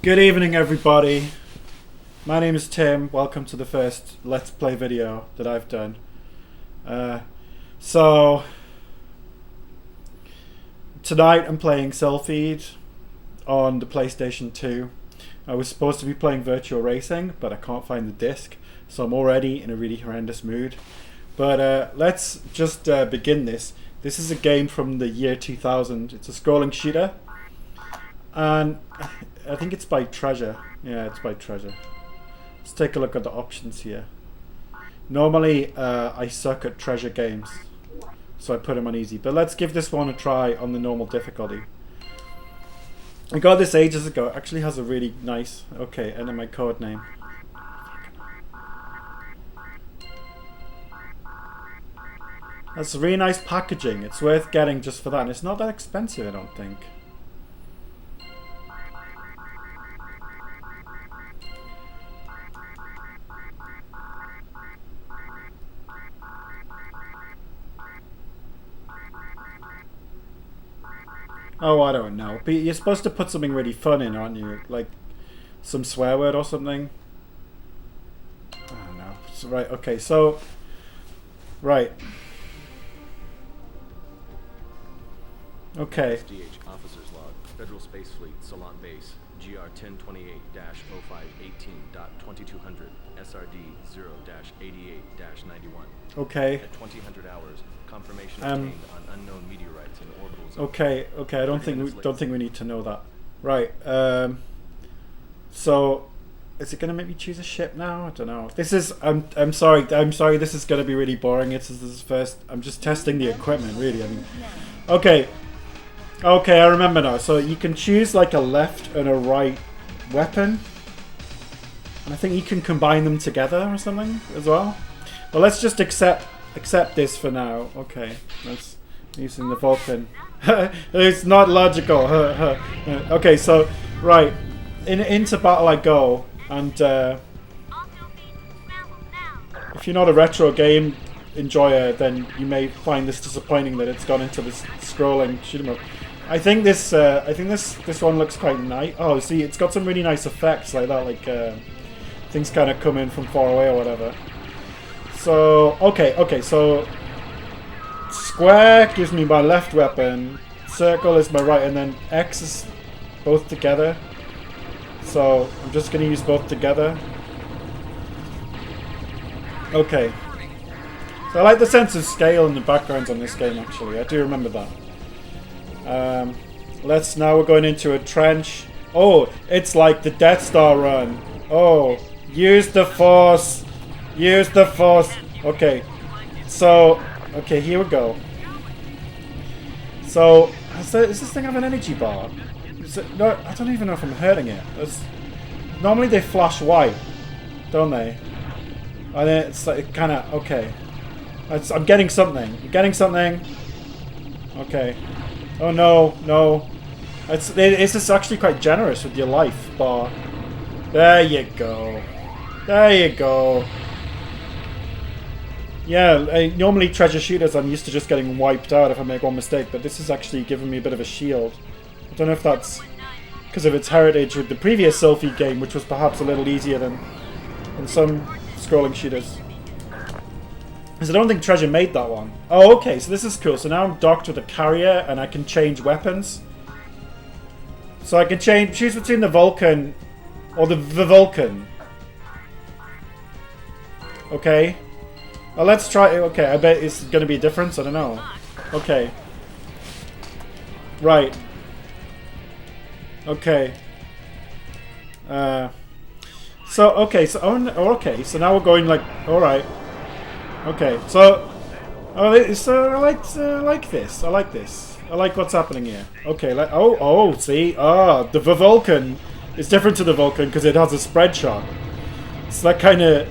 Good evening, everybody. My name is Tim. Welcome to the first Let's Play video that I've done. So tonight I'm playing Silpheed on the PlayStation 2. I was supposed to be playing Virtual Racing, but I can't find the disc, so I'm already in a really horrendous mood. But let's just begin this. This is a game from the year 2000. It's a scrolling shooter, and I think it's by Treasure. Yeah, it's by Treasure. Let's take a look at the options here. Normally, I suck at Treasure games, so I put them on easy. But let's give this one a try on the normal difficulty. I got this ages ago. It actually has a really nice... Okay, enter my code name. That's really nice packaging. It's worth getting just for that. And it's not that expensive, I don't think. Oh, I don't know. But you're supposed to put something really fun in, aren't you? Like some swear word or something. I don't know. So, right, okay, so... Right. Okay. SDH Officer's Log, Federal Space Fleet, Salon Base, GR 1028-0518.2200, SRD 0-88-91. Okay. At 2000 hours, confirmation obtained on unknown meteorites in orbital zone. Okay, okay, I don't think we need to know that. Right, so is it gonna make me choose a ship now? I don't know. This is I'm sorry, this is gonna be really boring. This is first I'm just testing the equipment really. I mean, okay. Okay, I remember now. So you can choose like a left and a right weapon. And I think you can combine them together or something as well. Well, let's just accept this for now. Okay, let's using the Vulcan. It's not logical. Okay, so right into battle I go, and if you're not a retro game enjoyer, then you may find this disappointing that it's gone into this scrolling shoot 'em up. I think this one looks quite nice. Oh, see, it's got some really nice effects like that, like things kind of come in from far away or whatever. So okay, so square gives me my left weapon, circle is my right, and then X is both together. So I'm just gonna use both together. Okay. So I like the sense of scale in the backgrounds on this game, actually. I do remember that. Now we're going into a trench. Oh, it's like the Death Star run. Oh, use the Force. Use the Force. Okay. So, okay, here we go. So, does this thing have an energy bar? No, I don't even know if I'm hurting it. Normally they flash white, don't they? And then it's like kind of okay. I'm getting something. I'm getting something. Okay. Oh no, no. It's just actually quite generous with your life bar. There you go. There you go. Yeah, normally treasure shooters I'm used to just getting wiped out if I make one mistake, but this is actually giving me a bit of a shield. I don't know if that's because of its heritage with the previous Silpheed game, which was perhaps a little easier than some scrolling shooters. Because I don't think Treasure made that one. Oh, okay, so this is cool. So now I'm docked with a carrier and I can change weapons. So I can choose between the Vulcan or the Vulcan. Okay. Well, let's try it. Okay, I bet it's going to be a difference. I don't know. Okay. Right. Okay. Okay, so now we're going like, all right. Okay, so I like this. I like this. I like what's happening here. Okay, see, the Vulcan is different to the Vulcan because it has a spread shot. It's that kind of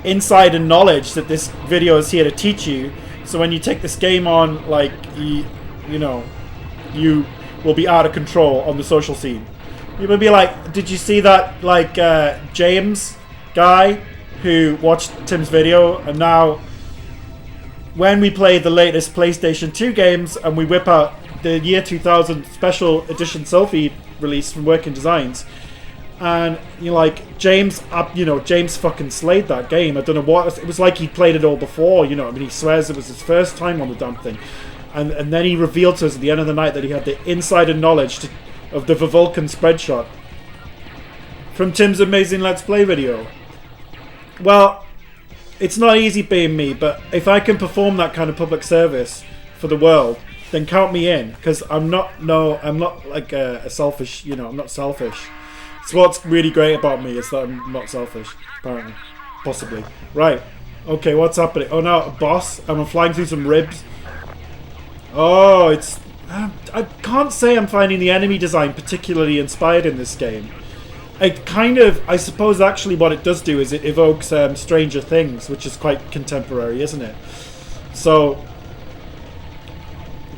insider knowledge that this video is here to teach you. So when you take this game on, like you will be out of control on the social scene. You will be like, did you see that like James guy who watched Tim's video, and now when we play the latest PlayStation 2 games and we whip out the year 2000 special edition Silpheed release from Working Designs, and James fucking slayed that game. I don't know what it was like. He played it all before, I mean, he swears it was his first time on the damn thing, and then he revealed to us at the end of the night that he had the insider knowledge of the Vulcan spread shot from Tim's amazing Let's Play video. Well, it's not easy being me, but if I can perform that kind of public service for the world, then count me in, because I'm not like a selfish, I'm not selfish. So what's really great about me is that I'm not selfish, apparently. Possibly. Right. Okay, what's happening? Oh no, a boss, and I'm flying through some ribs. Oh, it's... I can't say I'm finding the enemy design particularly inspired in this game. I suppose actually what it does do is it evokes Stranger Things, which is quite contemporary, isn't it? So...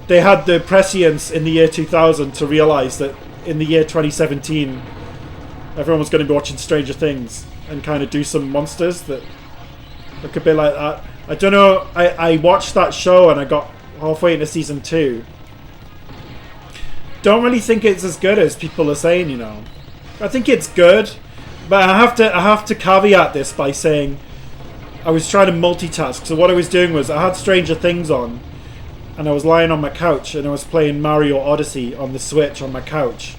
they had the prescience in the year 2000 to realise that in the year 2017... everyone was going to be watching Stranger Things and kind of do some monsters that look a bit like that. I don't know. I watched that show and I got halfway into season 2. Don't really think it's as good as people are saying, I think it's good, but I have to caveat this by saying I was trying to multitask. So what I was doing was I had Stranger Things on, and I was lying on my couch and I was playing Mario Odyssey on the Switch on my couch,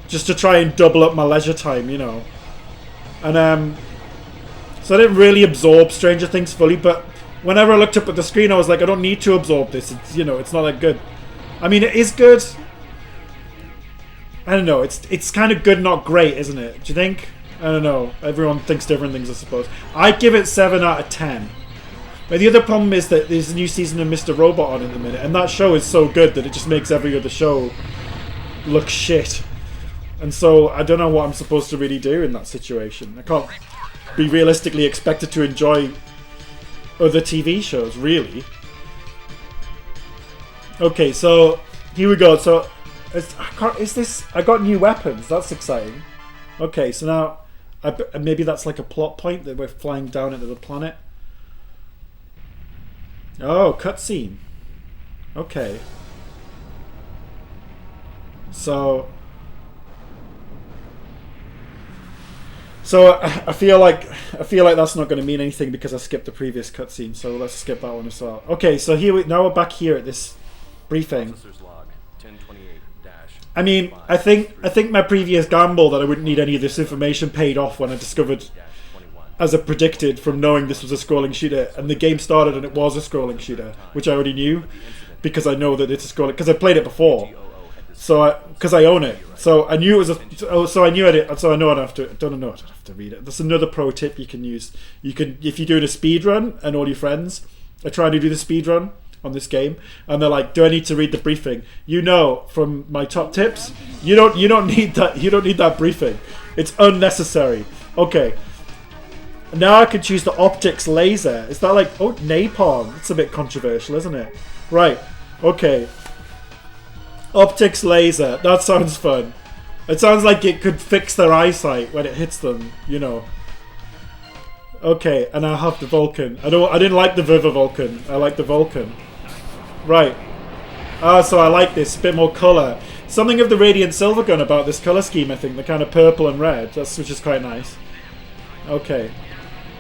just to try and double up my leisure time, And so I didn't really absorb Stranger Things fully, but whenever I looked up at the screen, I was like, I don't need to absorb this. It's it's not that good. I mean, it is good. I don't know. It's kind of good, not great, isn't it? Do you think? I don't know. Everyone thinks different things, I suppose. I'd give it 7 out of 10. But the other problem is that there's a new season of Mr. Robot on in the minute, and that show is so good that it just makes every other show look shit. And so I don't know what I'm supposed to really do in that situation. I can't be realistically expected to enjoy other TV shows, really. Okay, so here we go. So I got new weapons. That's exciting. Okay, so now maybe that's like a plot point that we're flying down into the planet. Oh, cutscene. Okay. So I feel like that's not going to mean anything because I skipped the previous cutscene. So let's skip that one as well. Okay, so now we're back here at this briefing. I mean, I think my previous gamble that I wouldn't need any of this information paid off when I discovered, as I predicted from knowing this was a scrolling shooter, and the game started and it was a scrolling shooter, which I already knew because I know that it's a scrolling, because I played it before. So because I own it, so I knew it was so I knew it. So I know I don't have to read it. That's another pro tip you can use. You can, if you're doing a speed run and all your friends are trying to do the speed run on this game, and they're like, "Do I need to read the briefing?" From my top tips, you don't need that. You don't need that briefing. It's unnecessary. Okay. Now I can choose the optics laser. Is that like napalm? It's a bit controversial, isn't it? Right. Okay. Optics laser. That sounds fun. It sounds like it could fix their eyesight when it hits them, Okay, and I have the Vulcan. I didn't like the Viva Vulcan. I like the Vulcan. Right. So I like this. A bit more colour. Something of the Radiant Silver Gun about this colour scheme, I think. The kind of purple and red. Which is quite nice. Okay.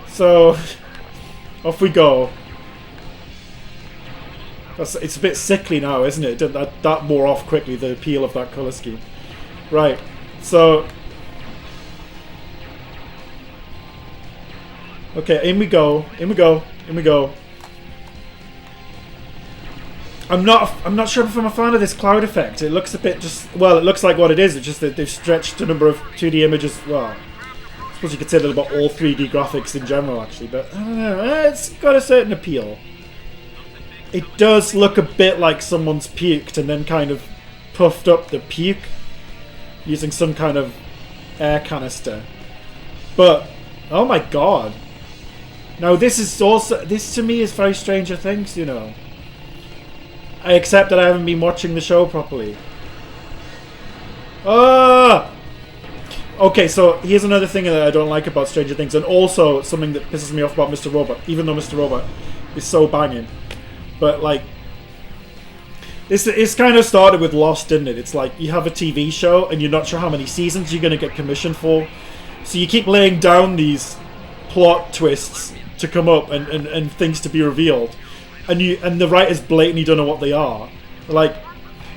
So, off we go. It's a bit sickly now, isn't it? That wore off quickly, the appeal of that colour scheme. Right, so... Okay, in we go. I'm not sure if I'm a fan of this cloud effect. It looks a bit it looks like what it is. It's just that they've stretched a number of 2D images. Well, I suppose you could say that about all 3D graphics in general, actually, but I don't know. It's got a certain appeal. It does look a bit like someone's puked and then kind of puffed up the puke using some kind of air canister. But, oh my god. Now this to me is very Stranger Things, I accept that I haven't been watching the show properly. Okay, so here's another thing that I don't like about Stranger Things, and also something that pisses me off about Mr. Robot, even though Mr. Robot is so banging. But, like, It's kind of started with Lost, didn't it? It's like you have a TV show and you're not sure how many seasons you're going to get commissioned for. So you keep laying down these plot twists to come up and things to be revealed. And the writers blatantly don't know what they are. Like,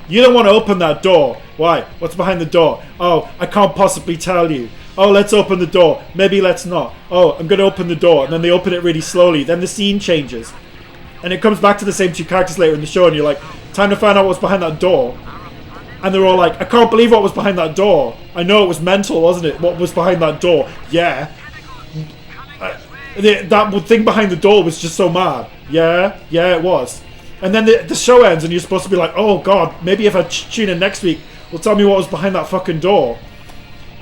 you don't want to open that door. Why? What's behind the door? Oh, I can't possibly tell you. Oh, let's open the door. Maybe let's not. Oh, I'm going to open the door. And then they open it really slowly. Then the scene changes. And it comes back to the same two characters later in the show. And you're like, time to find out what's behind that door. And they're all like, I can't believe what was behind that door. I know it was mental, wasn't it? What was behind that door? Yeah. That thing behind the door was just so mad. Yeah, it was. And then the show ends and you're supposed to be like, oh god, maybe if I tune in next week, they'll tell me what was behind that fucking door.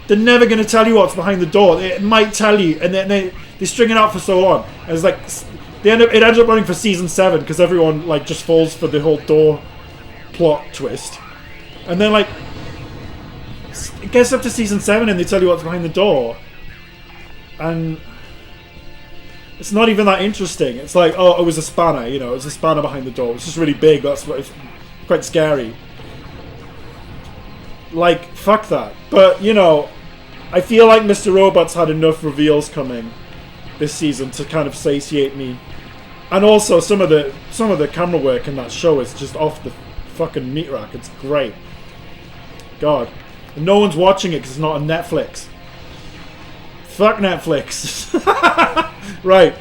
They're never going to tell you what's behind the door. It might tell you, and then they string it out for so long. And it's like, it ends up running for season 7 because everyone like just falls for the whole door plot twist. And then like, it gets up to season 7 and they tell you what's behind the door. And it's not even that interesting. It's like, oh, it was a spanner, you know, it was a spanner behind the door. It's just really big, that's what it's quite scary. Like, fuck that. But, you know, I feel like Mr. Robot's had enough reveals coming this season to kind of satiate me. And also some of the camera work in that show is just off the fucking meat rack. It's great. God. And no one's watching it because it's not on Netflix. Fuck Netflix. Right.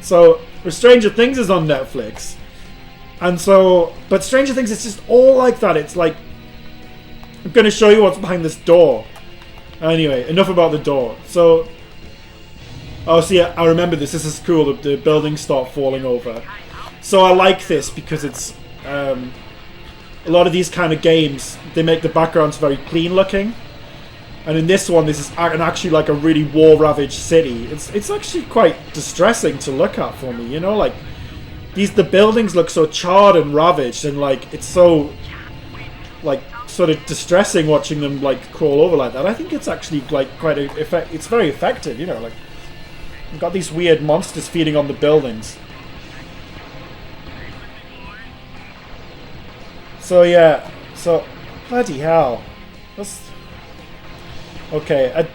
So, Stranger Things is on Netflix. And so, but Stranger Things is just all like that. It's like, I'm going to show you what's behind this door. Anyway, enough about the door. So, oh, see, I remember this. This is cool. The buildings start falling over. So I like this because it's, a lot of these kind of games, they make the backgrounds very clean looking. And in this one, this is actually like a really war-ravaged city. It's actually quite distressing to look at for me, you know? Like, the buildings look so charred and ravaged, and like, it's so, like, sort of distressing watching them like crawl over like that. I think it's actually like quite it's very effective, you know, like, you've got these weird monsters feeding on the buildings. So yeah, so bloody hell. That's okay.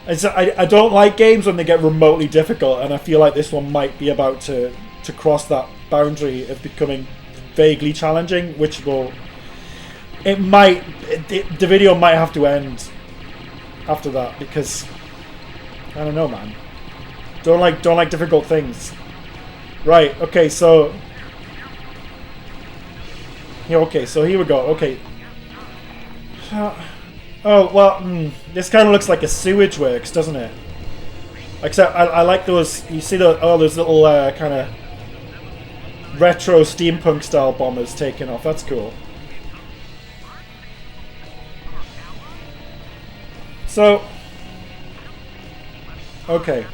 I don't like games when they get remotely difficult, and I feel like this one might be about to cross that boundary of becoming vaguely challenging, which will, it might, the video might have to end after that, because I don't know, man. Don't like difficult things. Right, okay, so yeah, okay, so here we go. Okay. Oh, well, this kind of looks like a sewage works, doesn't it? Except I like those, you see those little kind of retro steampunk style bombers taking off. That's cool. So, okay.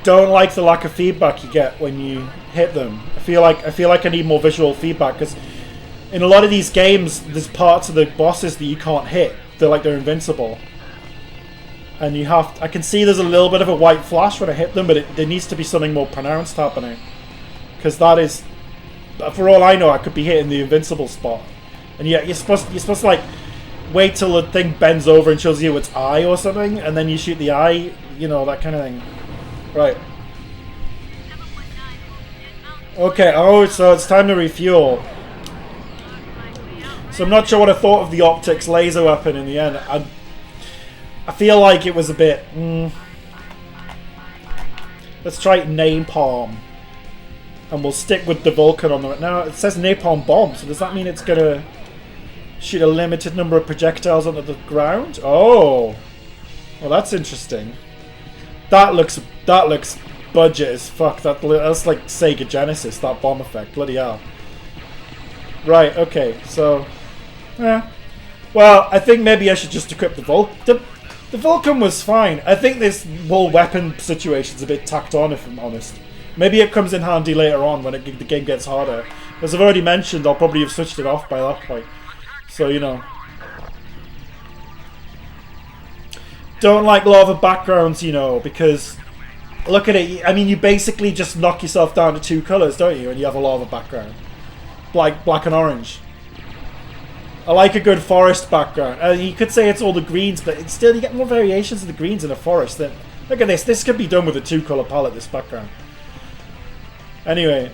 Don't like the lack of feedback you get when you hit them. I feel like I need more visual feedback, because in a lot of these games, there's parts of the bosses that you can't hit. They're invincible. And you have to, I can see there's a little bit of a white flash when I hit them, but there needs to be something more pronounced happening. Because that is, for all I know, I could be hitting the invincible spot. And yeah, you're supposed to like wait till the thing bends over and shows you its eye or something, and then you shoot the eye, you know, that kind of thing. Right. Okay, oh, so it's time to refuel. So I'm not sure what I thought of the optics laser weapon in the end. I feel like it was a bit... Let's try napalm. And we'll stick with the Vulcan on the... Now, it says napalm bomb, so does that mean it's going to shoot a limited number of projectiles onto the ground? Oh! Well, that's interesting. That looks budget as fuck. That's like Sega Genesis, that bomb effect. Bloody hell. Right, okay, so... Well, I think maybe I should just equip the Vulcan. The Vulcan was fine. I think this whole weapon situation's a bit tacked on, if I'm honest. Maybe it comes in handy later on when the game gets harder. As I've already mentioned, I'll probably have switched it off by that point. So, you know. Don't like lava backgrounds, you know, because look at it. I mean, you basically just knock yourself down to 2 colors, don't you? And you have a lava background, like black and orange. I like a good forest background. You could say it's all the greens, but it's still, you get more variations of the greens in a forest. Than, look at this. This could be done with a 2-color palette. This background. Anyway,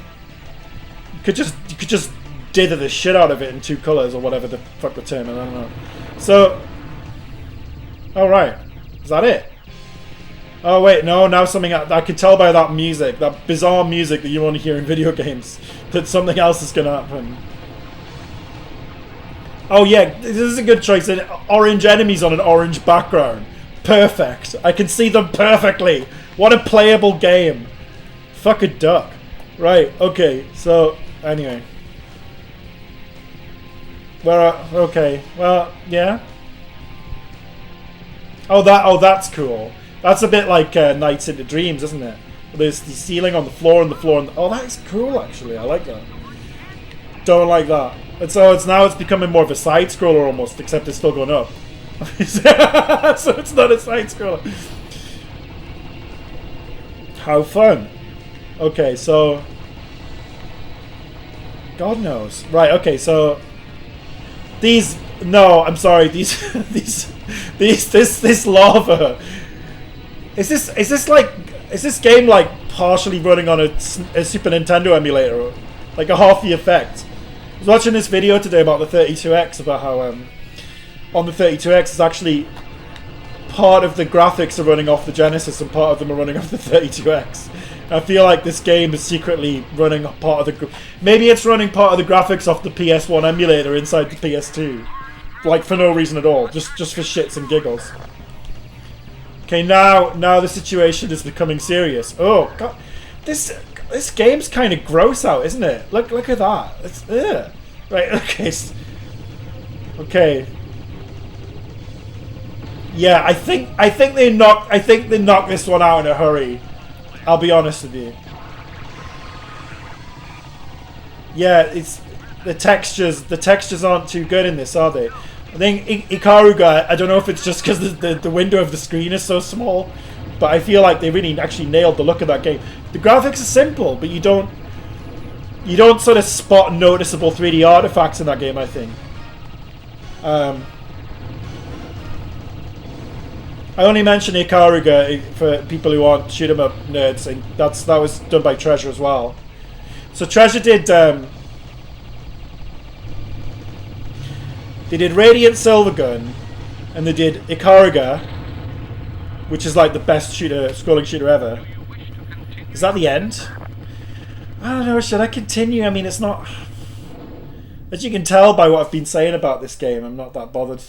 you could just dither the shit out of it in 2 colors or whatever the fuck the term. I don't know. So, all right, is that it? Oh wait, no. Now something I can tell by that music, that bizarre music that you only hear in video games, that something else is gonna happen. Oh yeah, this is a good choice. Orange enemies on an orange background. Perfect. I can see them perfectly. What a playable game. Fuck a duck. Right, okay, so, anyway. Okay, well, yeah. Oh, that's cool. That's a bit like Nights into Dreams, isn't it? There's the ceiling on the floor and the floor and oh, that is cool, actually. I like that. Don't like that. And so it's becoming more of a side scroller almost, except it's still going up. So it's not a side scroller. How fun. Okay, so God knows. Right, okay, so these no, I'm sorry, this lava. Is this game like partially running on a Super Nintendo emulator? Like a half the effect? I was watching this video today about the 32X, about how on the 32X is actually part of the graphics are running off the Genesis and part of them are running off the 32X. I feel like this game is secretly running part of the... Maybe it's running part of the graphics off the PS1 emulator inside the PS2. Like for no reason at all, just for shits and giggles. Okay, now the situation is becoming serious. Oh god, this game's kind of gross out, isn't it? Look at that. It's right. Okay. Okay. Yeah, I think they knocked this one out in a hurry. I'll be honest with you. Yeah, it's the textures aren't too good in this, are they? I think Ikaruga, I don't know if it's just because the window of the screen is so small, but I feel like they really actually nailed the look of that game. The graphics are simple, but you don't sort of spot noticeable 3D artifacts in that game, I think. I only mention Ikaruga for people who aren't shoot 'em up nerds, and that was done by Treasure as well. So Treasure did they did Radiant Silvergun, and they did Ikaruga, which is like the best scrolling shooter ever. Is that the end? I don't know, should I continue? I mean, it's not... As you can tell by what I've been saying about this game, I'm not that bothered.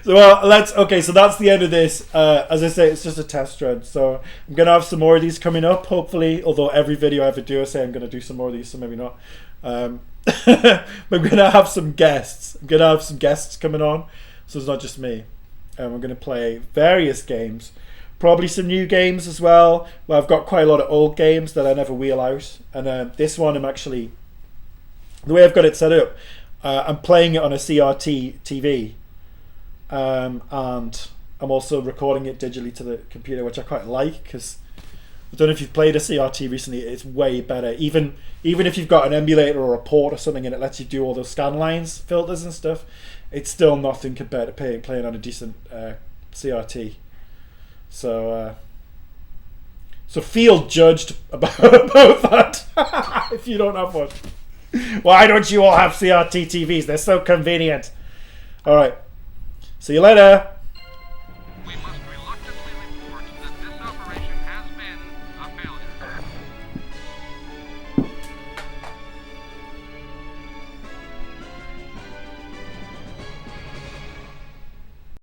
So okay, so that's the end of this. As I say, it's just a test run, so I'm gonna have some more of these coming up, hopefully, although every video I ever do I say I'm gonna do some more of these, so maybe not. But I'm gonna have some guests. I'm gonna have some guests coming on, so it's not just me. We're gonna play various games, probably some new games as well. Well, I've got quite a lot of old games that I never wheel out, and this one I'm actually, the way I've got it set up, I'm playing it on a CRT TV, and I'm also recording it digitally to the computer, which I quite like, because I don't know if you've played a CRT recently, it's way better. Even if you've got an emulator or a port or something and it lets you do all those scan lines, filters and stuff, it's still nothing compared to playing on a decent CRT. So feel judged about that if you don't have one. Why don't you all have CRT TVs? They're so convenient. Alright. See you later.